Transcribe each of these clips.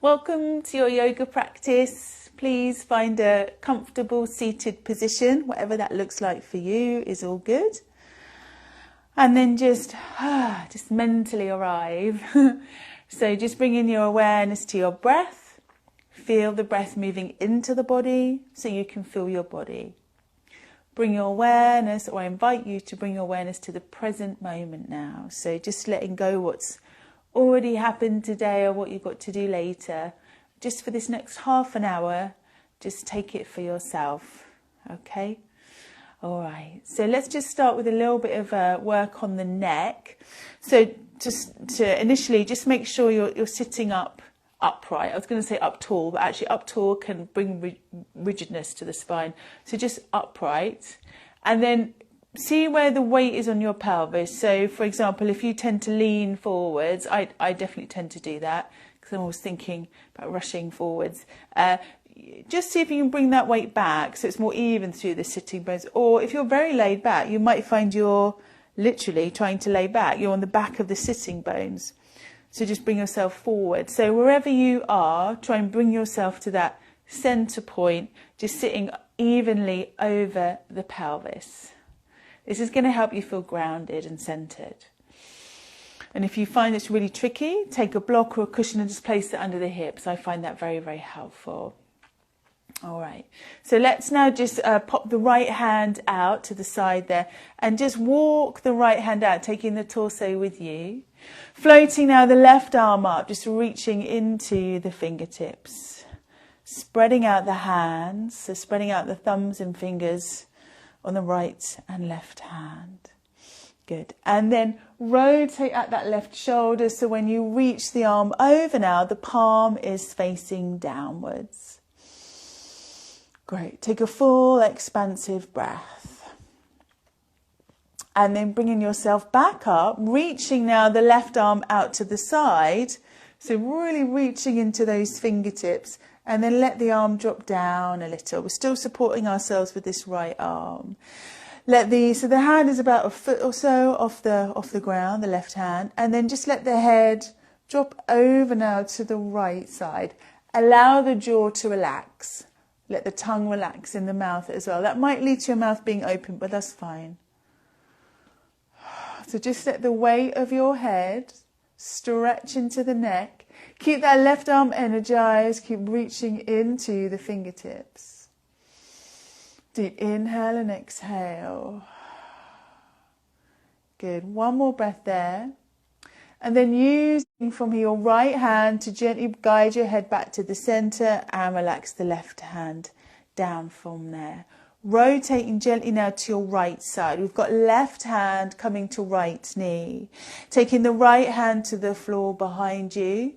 Welcome to your yoga practice. Please find a comfortable seated position, whatever that looks like for you is all good. And then just mentally arrive. So just bringing your awareness to your breath. Feel the breath moving into the body so you can feel your body. Bring your awareness, or I invite you to bring your awareness to the present moment now. So just letting go what's already happened today or what you've got to do later. Just for this next half an hour, just take it for yourself. Okay? All right. So let's just start with a little bit of work on the neck. So just to initially, just make sure you're sitting up upright. I was going to say up tall, but actually up tall can bring rigidness to the spine. So just upright, and then see where the weight is on your pelvis. So for example, if you tend to lean forwards, I definitely tend to do that because I'm always thinking about rushing forwards. Just see if you can bring that weight back so it's more even through the sitting bones. Or if you're very laid back, you might find you're literally trying to lay back. You're on the back of the sitting bones. So just bring yourself forward. So wherever you are, try and bring yourself to that center point, just sitting evenly over the pelvis. This is going to help you feel grounded and centered. And if you find it's really tricky, take a block or a cushion and just place it under the hips. I find that very, very helpful. All right. So let's now just pop the right hand out to the side there and just walk the right hand out, taking the torso with you. Floating now the left arm up, just reaching into the fingertips. Spreading out the hands, so spreading out the thumbs and fingers on the right and left hand. Good. And then rotate at that left shoulder, so when you reach the arm over now, the palm is facing downwards. Great. Take a full expansive breath. And then bringing yourself back up, reaching now the left arm out to the side. So really reaching into those fingertips, and then let the arm drop down a little. We're still supporting ourselves with this right arm. So the hand is about a foot or so off the ground, the left hand, and then just let the head drop over now to the right side. Allow the jaw to relax. Let the tongue relax in the mouth as well. That might lead to your mouth being open, but that's fine. So just let the weight of your head stretch into the neck. Keep that left arm energized. Keep reaching into the fingertips. Deep inhale and exhale. Good. One more breath there. And then using from your right hand to gently guide your head back to the center and relax the left hand down from there. Rotating gently now to your right side. We've got left hand coming to right knee. Taking the right hand to the floor behind you.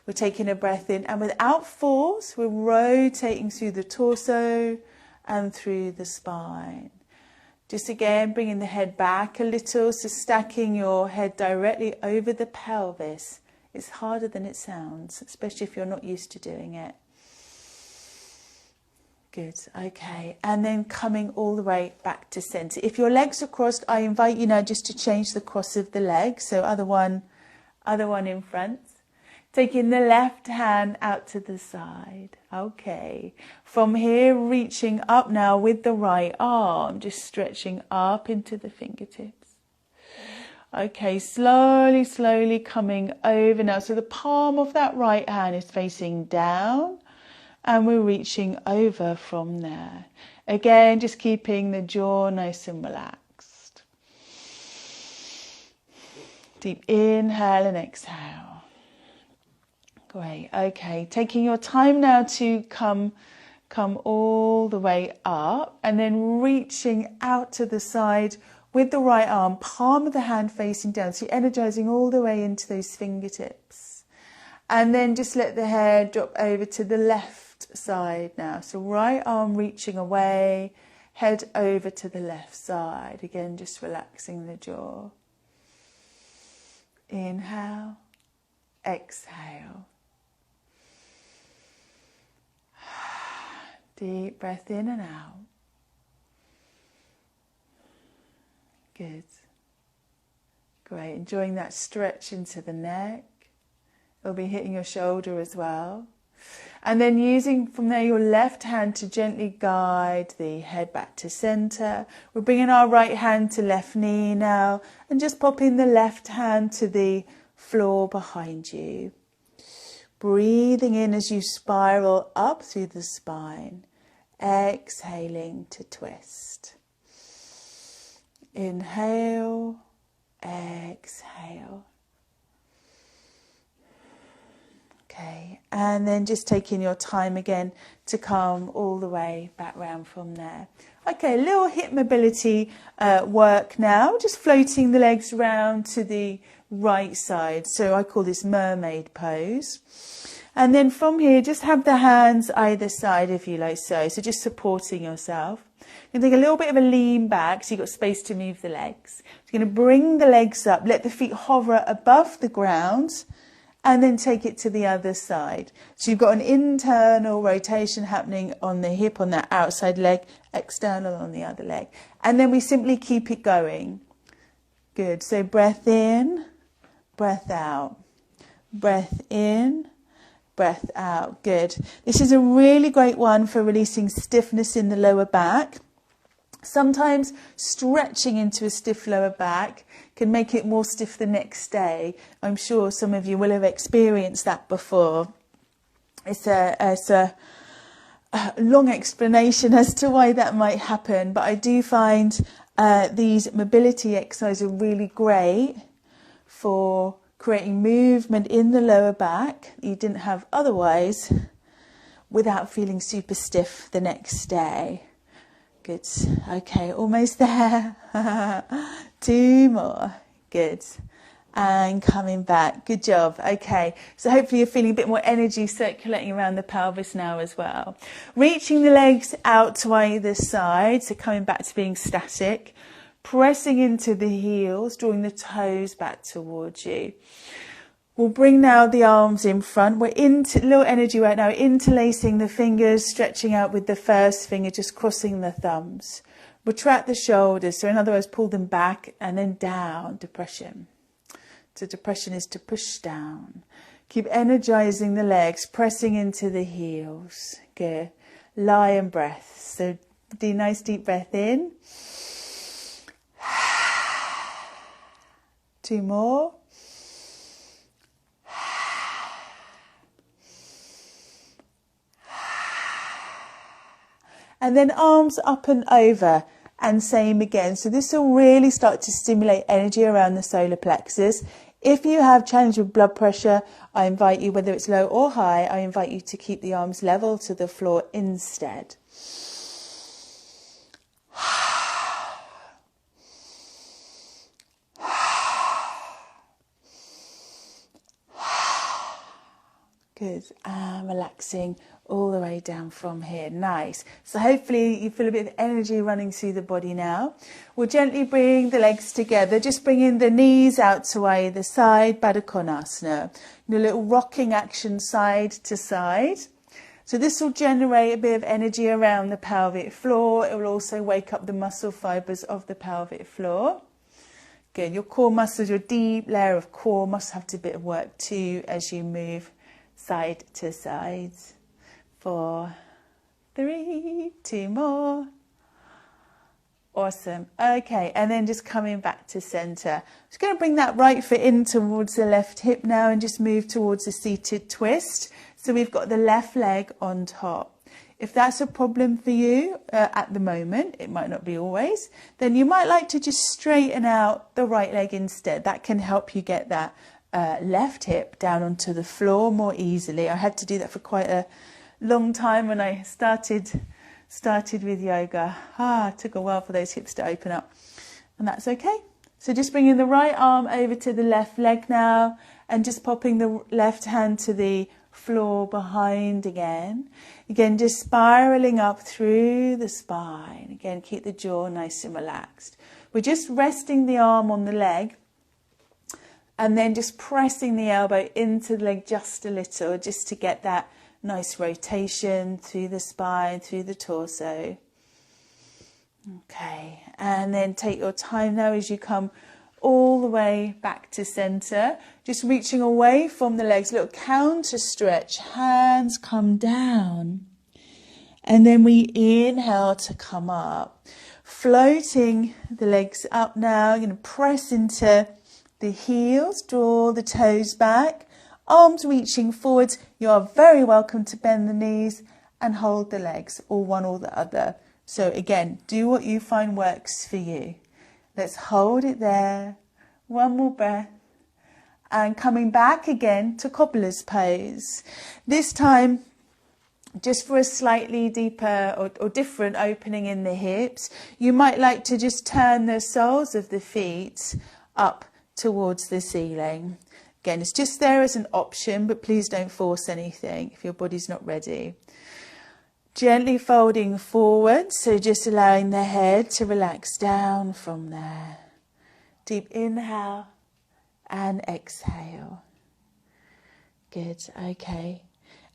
We're taking a breath in, and without force, we're rotating through the torso and through the spine. Just again, bringing the head back a little, so stacking your head directly over the pelvis. It's harder than it sounds, especially if you're not used to doing it. Good, okay. And then coming all the way back to center. If your legs are crossed, I invite you now just to change the cross of the leg. So other one in front. Taking the left hand out to the side. Okay. From here, reaching up now with the right arm. Just stretching up into the fingertips. Okay, slowly, slowly coming over now. So the palm of that right hand is facing down. And we're reaching over from there. Again, just keeping the jaw nice and relaxed. Deep inhale and exhale. Great. Okay, taking your time now to come all the way up, and then reaching out to the side with the right arm, palm of the hand facing down. So you're energizing all the way into those fingertips. And then just let the head drop over to the left side now. So right arm reaching away, head over to the left side. Again, just relaxing the jaw. Inhale, exhale. Deep breath in and out. Good. Great, enjoying that stretch into the neck. It'll be hitting your shoulder as well. And then using from there your left hand to gently guide the head back to center. We're bringing our right hand to left knee now and just popping the left hand to the floor behind you. Breathing in as you spiral up through the spine. Exhaling to twist. Inhale, exhale. Okay, and then just taking your time again to come all the way back round from there. Okay, a little hip mobility work now, just floating the legs round to the right side. So I call this mermaid pose. And then from here, just have the hands either side if you like so just supporting yourself. You're going to take a little bit of a lean back so you've got space to move the legs. You're going to bring the legs up, let the feet hover above the ground, and then take it to the other side. So you've got an internal rotation happening on the hip on that outside leg, external on the other leg. And then we simply keep it going. Good. So breath in, breath out. Breath in, breath out. Good. This is a really great one for releasing stiffness in the lower back. Sometimes stretching into a stiff lower back can make it more stiff the next day. I'm sure some of you will have experienced that before. It's a long explanation as to why that might happen, but I do find these mobility exercises are really great for creating movement in the lower back you didn't have otherwise without feeling super stiff the next day. Good. Okay, almost there. 2 more. Good. And coming back. Good job. Okay, so hopefully you're feeling a bit more energy circulating around the pelvis now as well. Reaching the legs out to either side, so coming back to being static. Pressing into the heels, drawing the toes back towards you. We'll bring now the arms in front. We're into little energy right now, interlacing the fingers, stretching out with the first finger, just crossing the thumbs. Retract the shoulders, so in other words, pull them back and then down, depression. So depression is to push down. Keep energizing the legs, pressing into the heels. Good. Lion breath. So do a nice deep breath in. 2 more. And then arms up and over, and same again. So this will really start to stimulate energy around the solar plexus. If you have challenge with blood pressure, I invite you, whether it's low or high, I invite you to keep the arms level to the floor instead. Good. And relaxing all the way down from here. Nice. So hopefully you feel a bit of energy running through the body now. We'll gently bring the legs together. Just bringing the knees out to either side. Baddha Konasana. A little rocking action side to side. So this will generate a bit of energy around the pelvic floor. It will also wake up the muscle fibres of the pelvic floor. Good. Your core muscles, your deep layer of core must have to do a bit of work too as you move side to side. 4, 3, 2 more. Awesome. Okay, and then just coming back to center. Just going to bring that right foot in towards the left hip now and just move towards a seated twist. So we've got the left leg on top. If that's a problem for you at the moment, it might not be always, then you might like to just straighten out the right leg instead. That can help you get that left hip down onto the floor more easily. I had to do that for quite a long time when I started with yoga. It took a while for those hips to open up, and that's okay. So just bringing the right arm over to the left leg now and just popping the left hand to the floor behind again. Again, just spiraling up through the spine. Again, keep the jaw nice and relaxed. We're just resting the arm on the leg and then just pressing the elbow into the leg just a little, just to get that nice rotation through the spine, through the torso. Okay, and then take your time now as you come all the way back to center. Just reaching away from the legs, little counter stretch. Hands come down. And then we inhale to come up. Floating the legs up now. You're going to press into the heels, draw the toes back. Arms reaching forwards. You are very welcome to bend the knees and hold the legs, or one or the other. So again, do what you find works for you. Let's hold it there. One more breath. And coming back again to cobbler's pose. This time, just for a slightly deeper or different opening in the hips, you might like to just turn the soles of the feet up towards the ceiling. Again, it's just there as an option, but please don't force anything if your body's not ready. Gently folding forward, so just allowing the head to relax down from there. Deep inhale and exhale. Good, okay.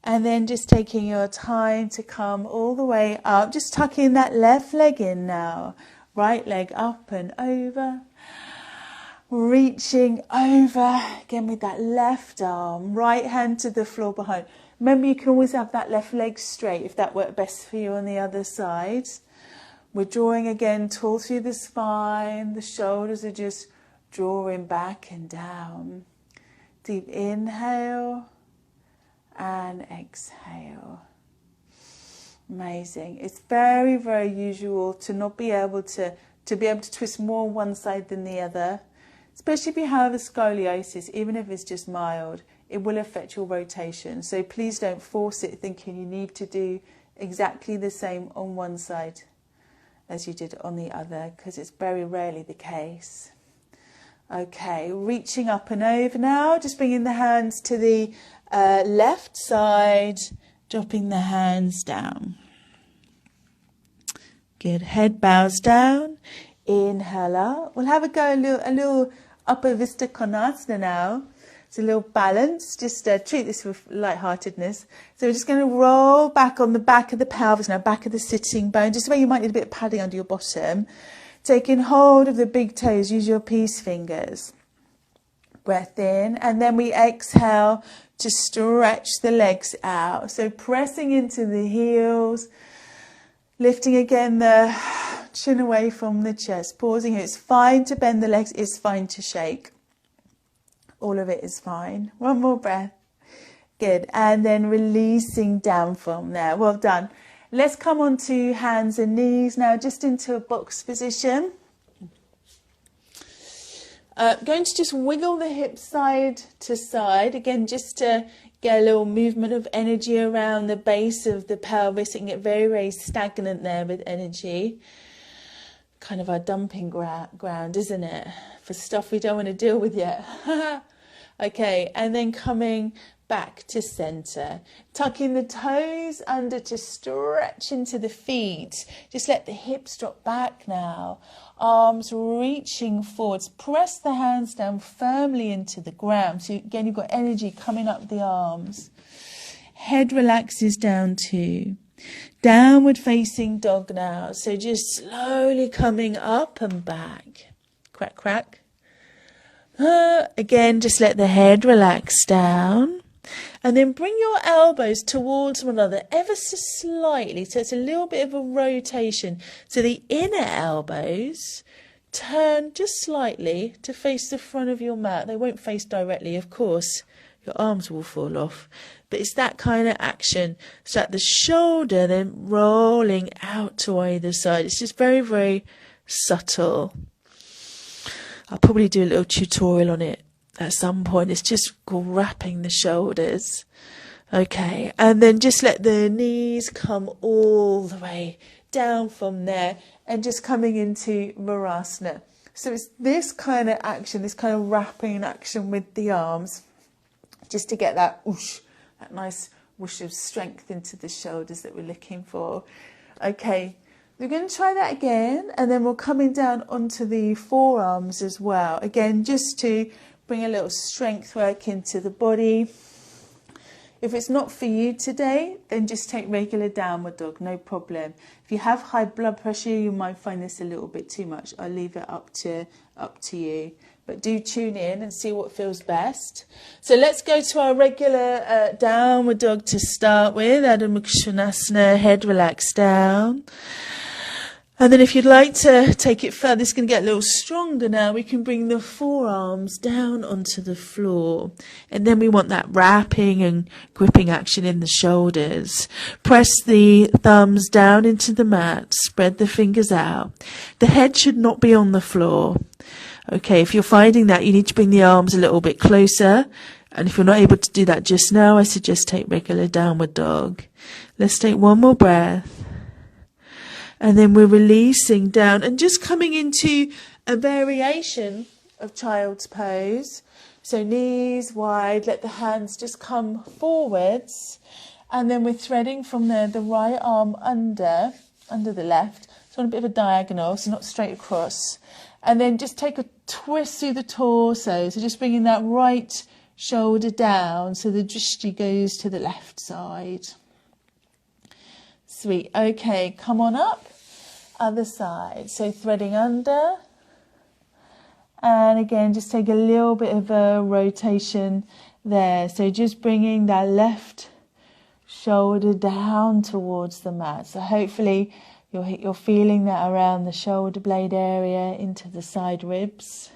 And then just taking your time to come all the way up, just tucking that left leg in now. Right leg up and over. Reaching over again with that left arm, right hand to the floor behind. Remember, you can always have that left leg straight if that worked best for you on the other side. We're drawing again tall through the spine. The shoulders are just drawing back and down. Deep inhale and exhale. Amazing. It's very, very usual to not be able to twist more on one side than the other. Especially if you have a scoliosis, even if it's just mild, it will affect your rotation. So please don't force it thinking you need to do exactly the same on one side as you did on the other, because it's very rarely the case. Okay, reaching up and over now, just bringing the hands to the left side, dropping the hands down. Good, head bows down, inhale up. We'll have a go, a little Upper Vista Konasana now. It's a little balance, just treat this with lightheartedness. So we're just going to roll back on the back of the pelvis now, back of the sitting bone, just where you might need a bit of padding under your bottom. Taking hold of the big toes, use your peace fingers. Breath in, and then we exhale to stretch the legs out. So pressing into the heels, lifting again the chin away from the chest, pausing here. It's fine to bend the legs, it's fine to shake. All of it is fine. One more breath. Good. And then releasing down from there. Well done. Let's come on to hands and knees now, just into a box position. Going to just wiggle the hips side to side. Again, just to get a little movement of energy around the base of the pelvis. It can get very, very stagnant there with energy. Kind of our dumping ground, isn't it? For stuff we don't want to deal with yet. Okay, and then coming back to center. Tucking the toes under to stretch into the feet. Just let the hips drop back now. Arms reaching forwards. Press the hands down firmly into the ground. So again, you've got energy coming up the arms. Head relaxes down too. Downward facing dog now. So just slowly coming up and back. Crack, crack. Again, just let the head relax down. And then bring your elbows towards one another ever so slightly. So it's a little bit of a rotation. So the inner elbows turn just slightly to face the front of your mat. They won't face directly, of course. Your arms will fall off. But it's that kind of action. So at the shoulder, then rolling out to either side. It's just very, very subtle. I'll probably do a little tutorial on it at some point. It's just wrapping the shoulders. Okay, and then just let the knees come all the way down from there and just coming into Virasana. So it's this kind of action, this kind of wrapping action with the arms, just to get that whoosh, that nice whoosh of strength into the shoulders that we're looking for. Okay, we're going to try that again, and then we're coming down onto the forearms as well. Again, just to bring a little strength work into the body. If it's not for you today, then just take regular downward dog, no problem. If you have high blood pressure, you might find this a little bit too much. I'll leave it up to you. But do tune in and see what feels best. So let's go to our regular downward dog to start with. Adho Mukha Svanasana, head relaxed down. And then if you'd like to take it further, it's going to get a little stronger now. We can bring the forearms down onto the floor. And then we want that wrapping and gripping action in the shoulders. Press the thumbs down into the mat. Spread the fingers out. The head should not be on the floor. Okay, if you're finding that, you need to bring the arms a little bit closer. And if you're not able to do that just now, I suggest take regular downward dog. Let's take one more breath. And then we're releasing down and just coming into a variation of child's pose. So knees wide, let the hands just come forwards. And then we're threading from there the right arm under the left. So on a bit of a diagonal, so not straight across. And then just take a twist through the torso. So just bringing that right shoulder down so the drishti goes to the left side. Sweet. Okay, come on up. Other side. So threading under. And again, just take a little bit of a rotation there. So just bringing that left shoulder down towards the mat. So hopefully you're feeling that around the shoulder blade area into the side ribs.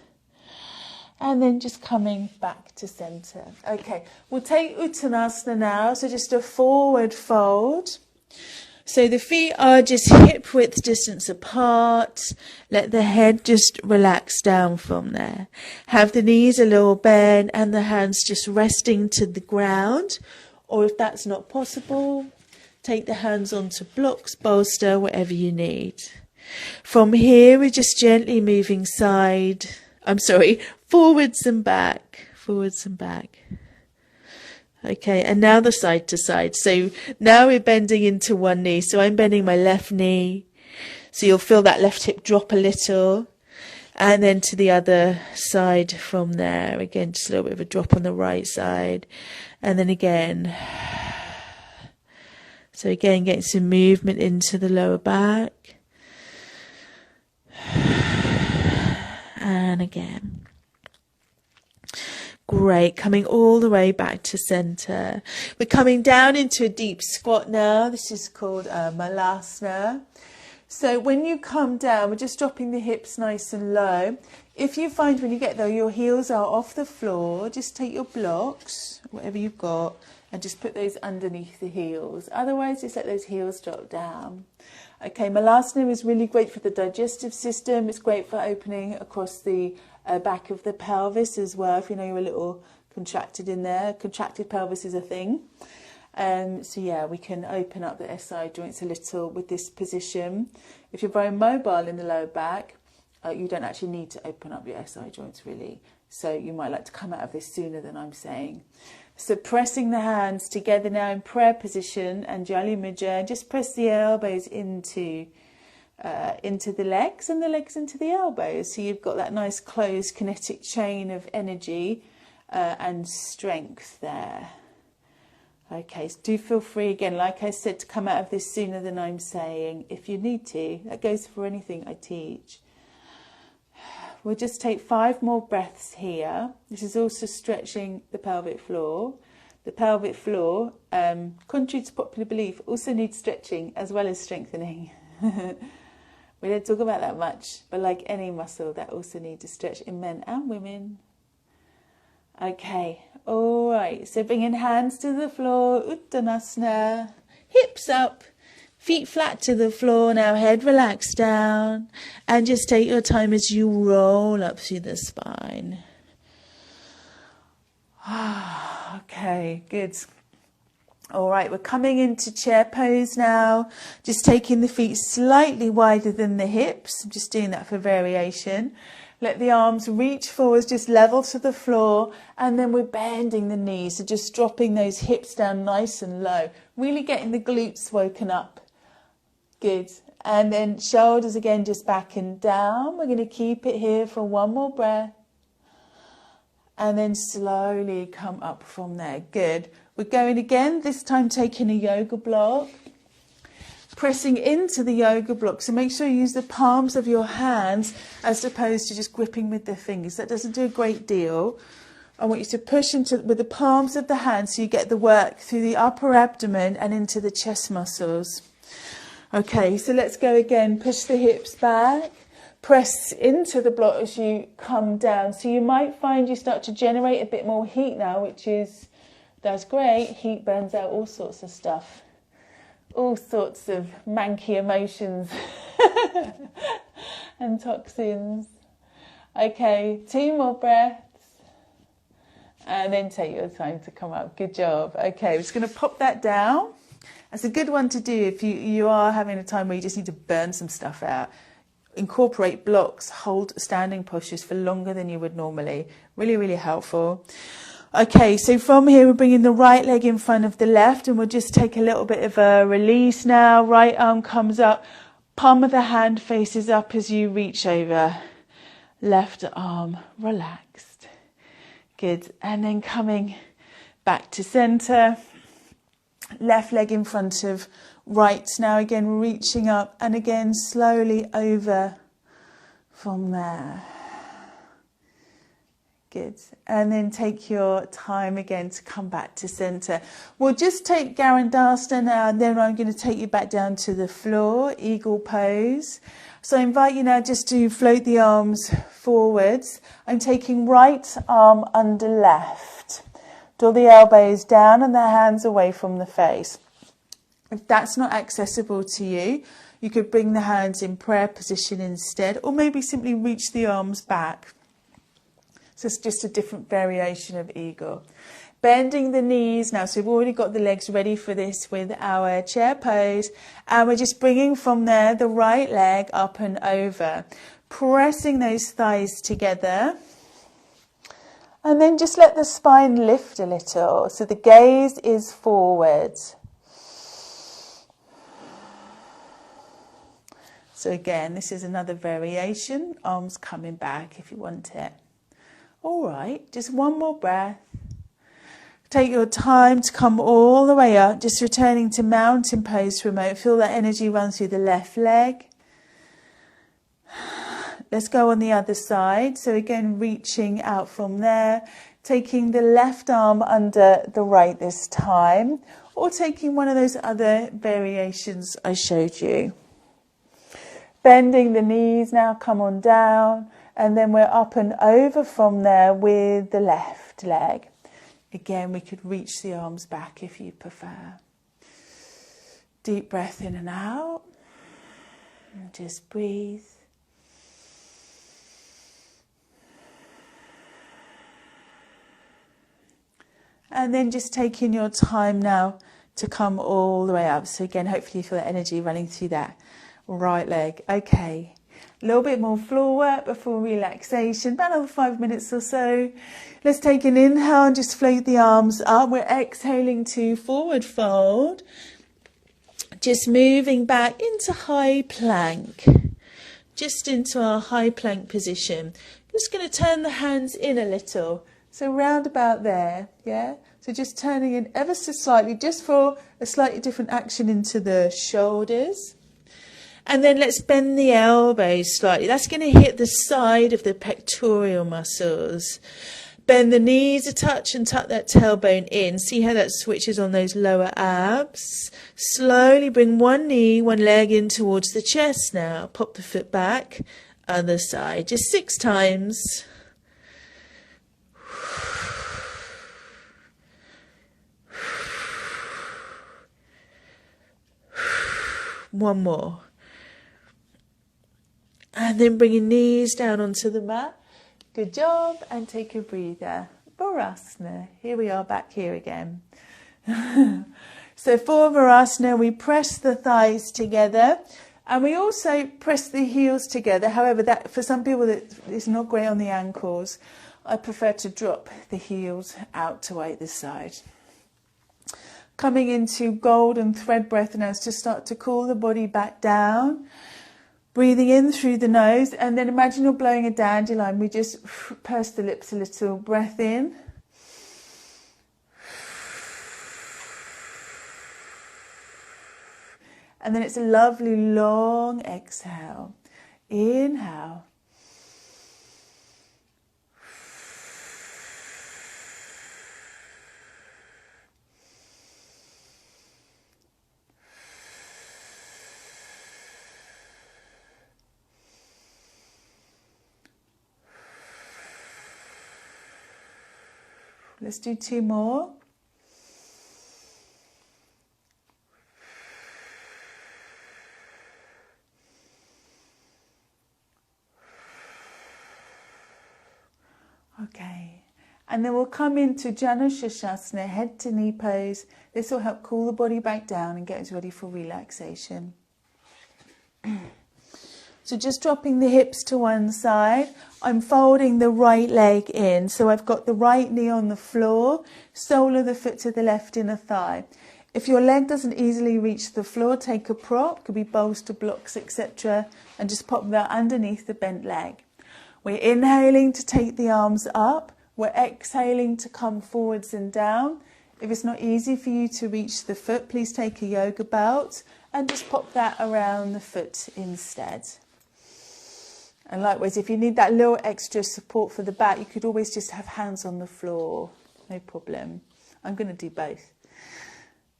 And then just coming back to center. Okay, we'll take Uttanasana now. So just a forward fold. So the feet are just hip width distance apart. Let the head just relax down from there. Have the knees a little bent and the hands just resting to the ground. Or if that's not possible, take the hands onto blocks, bolster, whatever you need. From here, we're just gently moving forwards and back, forwards and back. Okay, and now the side to side. So now we're bending into one knee. So I'm bending my left knee. So you'll feel that left hip drop a little. And then to the other side from there. Again, just a little bit of a drop on the right side. And then again. So again, getting some movement into the lower back. And again. Great, coming all the way back to center. We're coming down into a deep squat now. This is called Malasana. So when you come down, we're just dropping the hips nice and low. If you find when you get there your heels are off the floor, just take your blocks, whatever you've got, and just put those underneath the heels. Otherwise, just let those heels drop down. Okay, Malasana is really great for the digestive system. It's great for opening across the back of the pelvis as well. If you know you're a little contracted in there, contracted pelvis is a thing. So yeah, we can open up the SI joints a little with this position. If you're very mobile in the lower back, you don't actually need to open up your SI joints really. So you might like to come out of this sooner than I'm saying. So pressing the hands together now in prayer position, Anjali Mudra, just press the elbows into the legs and the legs into the elbows. So you've got that nice closed kinetic chain of energy and strength there. Okay, so do feel free again, like I said, to come out of this sooner than I'm saying if you need to. That goes for anything I teach. We'll just take 5 more breaths here. This is also stretching the pelvic floor. The pelvic floor, contrary to popular belief, also needs stretching as well as strengthening. We don't talk about that much, but like any muscle, that also needs to stretch in men and women. Okay, all right. So bringing hands to the floor, Uttanasana, hips up, feet flat to the floor. Now head relaxed down, and just take your time as you roll up through the spine. Okay, good. All right, we're coming into chair pose now. Just taking the feet slightly wider than the hips. I'm just doing that for variation. Let the arms reach forwards, just level to the floor. And then we're bending the knees. So just dropping those hips down nice and low. Really getting the glutes woken up. Good. And then shoulders again, just back and down. We're going to keep it here for one more breath. And then slowly come up from there. Good. We're going again, this time taking a yoga block, pressing into the yoga block. So make sure you use the palms of your hands as opposed to just gripping with the fingers. That doesn't do a great deal. I want you to push into with the palms of the hands so you get the work through the upper abdomen and into the chest muscles. Okay, so let's go again. Push the hips back. Press into the block as you come down. So you might find you start to generate a bit more heat now, that's great. Heat burns out all sorts of stuff. All sorts of manky emotions and toxins. Okay, 2 more breaths. And then take your time to come up. Good job. Okay, we're just going to pop that down. That's a good one to do if you are having a time where you just need to burn some stuff out. Incorporate blocks, hold standing postures for longer than you would normally. Really, really helpful. Okay, so from here we're bringing the right leg in front of the left, and we'll just take a little bit of a release now. Right arm comes up, palm of the hand faces up as you reach over. Left arm relaxed. Good. And then coming back to centre. Left leg in front of right. Now again reaching up and again slowly over from there. Good. And then take your time again to come back to centre. We'll just take Garandhasana now, and then I'm going to take you back down to the floor, eagle pose. So I invite you now just to float the arms forwards. I'm taking right arm under left. Draw the elbows down and the hands away from the face. If that's not accessible to you, you could bring the hands in prayer position instead, or maybe simply reach the arms back. So it's just a different variation of eagle. Bending the knees now, so we've already got the legs ready for this with our chair pose, and we're just bringing from there the right leg up and over, pressing those thighs together, and then just let the spine lift a little, so the gaze is forward. So again, this is another variation, arms coming back if you want it. All right, just one more breath. Take your time to come all the way up, just returning to mountain pose for a moment. Feel that energy run through the left leg. Let's go on the other side. So again, reaching out from there, taking the left arm under the right this time, or taking one of those other variations I showed you. Bending the knees now, come on down, and then we're up and over from there with the left leg. Again, we could reach the arms back if you prefer. Deep breath in and out. And just breathe. And then just taking your time now to come all the way up. So again, hopefully you feel that energy running through that right leg. Okay. A little bit more floor work before relaxation, about another 5 minutes or so. Let's take an inhale and just float the arms up. We're exhaling to forward fold. Just moving back into high plank. Just into our high plank position. Just going to turn the hands in a little. So round about there, yeah? So just turning in ever so slightly, just for a slightly different action into the shoulders. And then let's bend the elbows slightly. That's going to hit the side of the pectoral muscles. Bend the knees a touch and tuck that tailbone in. See how that switches on those lower abs. Slowly bring one knee, one leg in towards the chest now. Pop the foot back. Other side. Just 6 times. One more. And then bring your knees down onto the mat. Good job. And take a breather. Varasana. Here we are back here again. So for Varasana, we press the thighs together. And we also press the heels together. However, that for some people that is not great on the ankles. I prefer to drop the heels out to either side. Coming into golden thread breath now to start to cool the body back down. Breathing in through the nose, and then imagine you're blowing a dandelion. We just purse the lips a little. Breath in. And then it's a lovely long exhale. Inhale. Let's do 2 more. Okay, and then we'll come into Janu Shirshasana, head to knee pose. This will help cool the body back down and get us ready for relaxation. So just dropping the hips to one side, I'm folding the right leg in. So I've got the right knee on the floor, sole of the foot to the left inner thigh. If your leg doesn't easily reach the floor, take a prop, could be bolster blocks, etc., and just pop that underneath the bent leg. We're inhaling to take the arms up. We're exhaling to come forwards and down. If it's not easy for you to reach the foot, please take a yoga belt and just pop that around the foot instead. And likewise, if you need that little extra support for the back, you could always just have hands on the floor. No problem. I'm going to do both.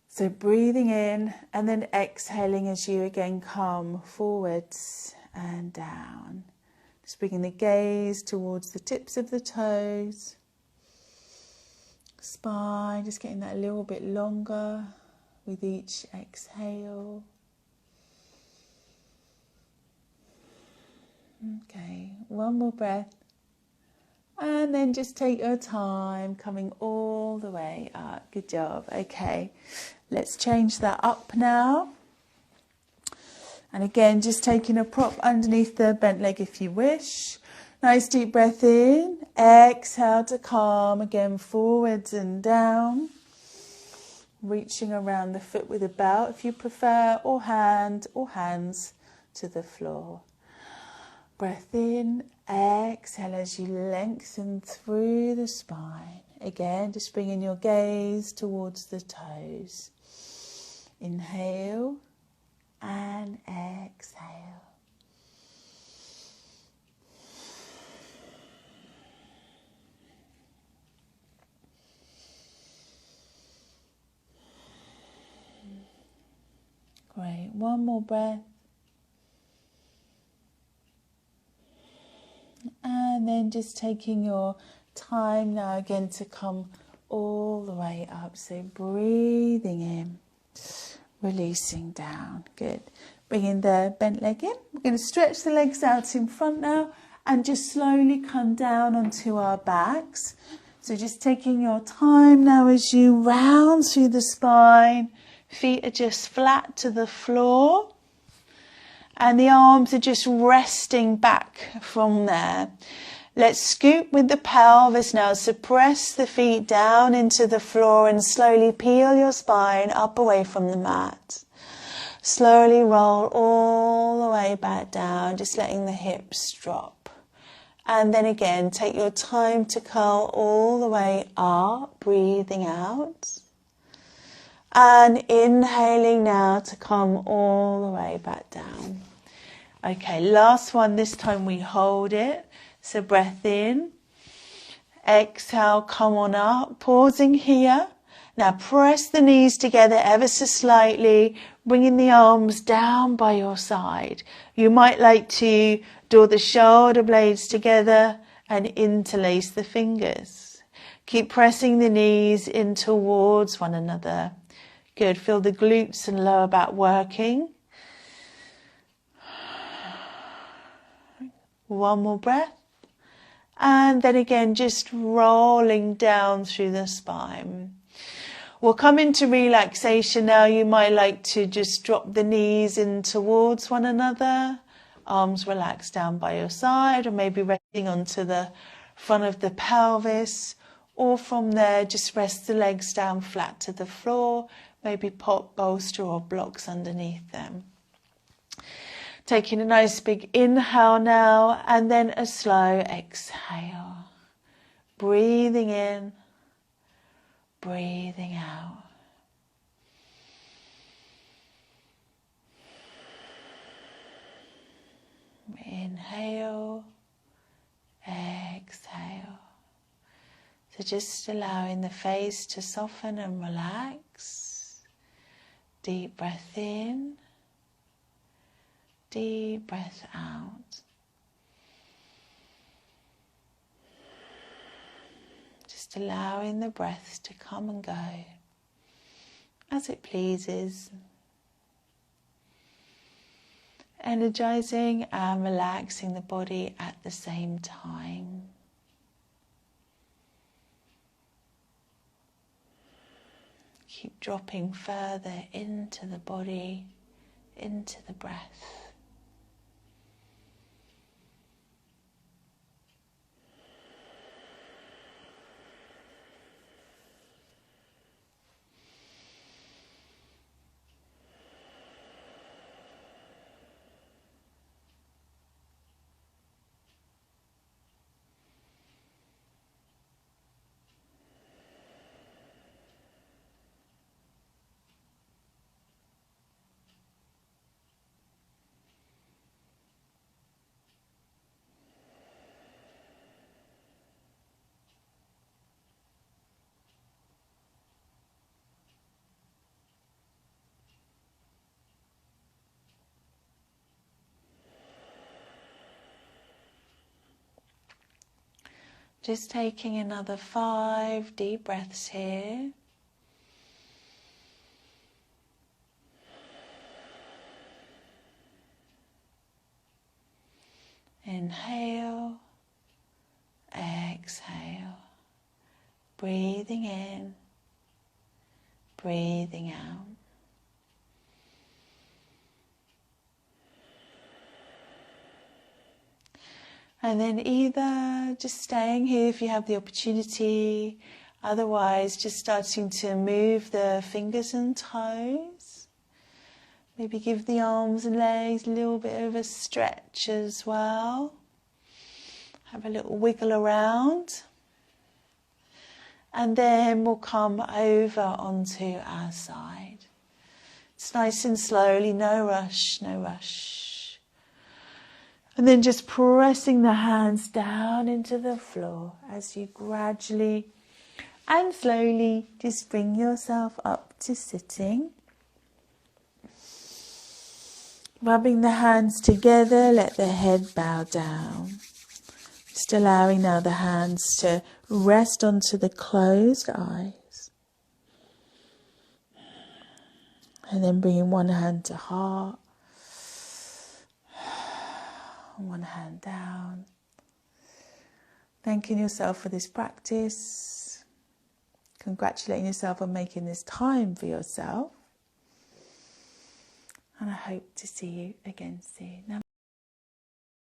So breathing in and then exhaling as you again come forwards and down. Just bringing the gaze towards the tips of the toes. Spine, just getting that a little bit longer with each exhale. Okay, one more breath. And then just take your time coming all the way up. Good job. Okay, let's change that up now. And again, just taking a prop underneath the bent leg if you wish. Nice deep breath in. Exhale to calm again forwards and down. Reaching around the foot with a belt if you prefer, or hand or hands to the floor. Breath in, exhale as you lengthen through the spine. Again, just bringing your gaze towards the toes. Inhale and exhale. Great, one more breath. And then just taking your time now again to come all the way up. So breathing in, releasing down. Good. Bringing the bent leg in. We're going to stretch the legs out in front now and just slowly come down onto our backs. So just taking your time now as you round through the spine. Feet are just flat to the floor. And the arms are just resting back from there. Let's scoop with the pelvis now. So press the feet down into the floor and slowly peel your spine up away from the mat. Slowly roll all the way back down, just letting the hips drop. And then again, take your time to curl all the way up, breathing out. And inhaling now to come all the way back down. Okay, last one. This time we hold it. So breath in. Exhale, come on up. Pausing here. Now press the knees together ever so slightly, bringing the arms down by your side. You might like to draw the shoulder blades together and interlace the fingers. Keep pressing the knees in towards one another. Good. Feel the glutes and lower back working. One more breath. And then again, just rolling down through the spine. We'll come into relaxation now. You might like to just drop the knees in towards one another. Arms relaxed down by your side, or maybe resting onto the front of the pelvis. Or from there, just rest the legs down flat to the floor. Maybe pop bolster or blocks underneath them. Taking a nice big inhale now, and then a slow exhale. Breathing in, breathing out. Inhale, exhale. So just allowing the face to soften and relax. Deep breath in, deep breath out. Just allowing the breath to come and go as it pleases. Energizing and relaxing the body at the same time. Keep dropping further into the body, into the breath. Just taking another 5 deep breaths here. Inhale, exhale. Breathing in, breathing out. And then either just staying here if you have the opportunity, otherwise just starting to move the fingers and toes. Maybe give the arms and legs a little bit of a stretch as well. Have a little wiggle around. And then we'll come over onto our side. It's nice and slowly, no rush, no rush. And then just pressing the hands down into the floor as you gradually and slowly just bring yourself up to sitting. Rubbing the hands together, let the head bow down. Just allowing now the hands to rest onto the closed eyes. And then bringing one hand to heart. One hand down. Thanking yourself for this practice. Congratulating yourself on making this time for yourself. And I hope to see you again soon.